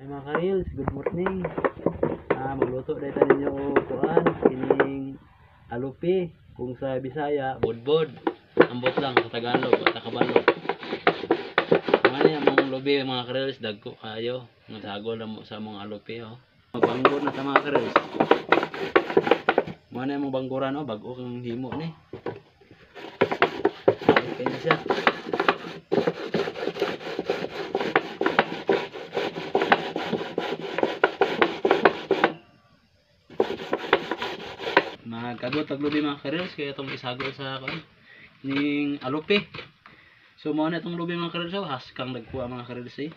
Ay mga ka-reels, good morning. Magluto dahil tayo ninyo kuan, kining alupi, kung sa Bisaya, bodbod. Ambot lang sa Tagalog at Tagalog. Mga niya mong lubi mga ka-reels, dagko kayo. Nasagol na mo sa mga alupi. Oh. Magbanggur na sa mga ka-reels. Mga niya mong bangguran, oh, bago kang himo ni. Okay na siya. Magkabot taglubi mga ka-reels, kaya itong isagol sa ning alupi. So mo na itong lubi mga ka-reels, haskang nagkuha mga ka-reels eh.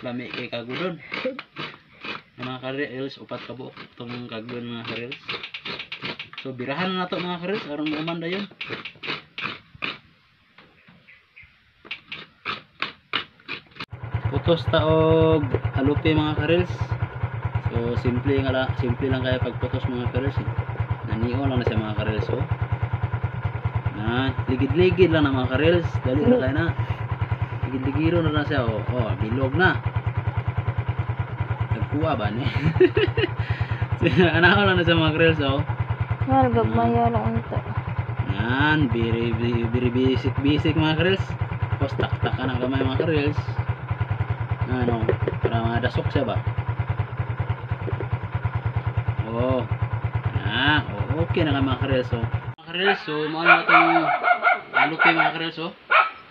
Lami kay kagudon. Mga ka-reels, upat kabot itong kagudon mga ka-reels. So birahan na nato mga ka-reels, arong umanda yun. Putos taog alupi mga ka-reels. So simple lang kaya pagputos mga ka-reels eh. Naniyo lang na siya mga ka-reels, oh. Na ligid-ligid lang na mga ka-reels, dali na kaya na. Ligid-ligiro na siya, oh. Oh, bilog na. Nagkuha ba ni? Anaw lang na siya mga ka-reels, oh. Mal gagmaya lang ito. Yan, very basic mga ka-reels. Tapos tak-tak ka ng gamay mga ka-reels. Ano, para madasok siya ba? Oh. Okay na ka mga ka-reels, oh. Mga ka-reels, so maano na itong alupi mga ka-reels, oh.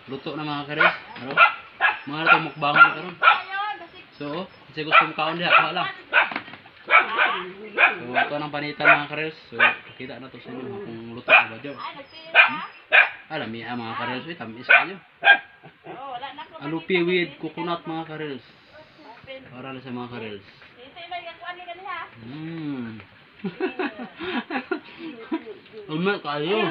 Luto na mga ka-reels. Ano? Mga na itong mukbangon karon. So, kasi gusto mong kaon diha, kuha lang. So, ito ng panitan mga ka-reels. So, kita na ito sa inyo kung luto na ba dyan. Alam niya mga ka-reels, tamis kayo. Alupi with coconut mga ka-reels. Para na sa mga ka-reels. Umat kayo.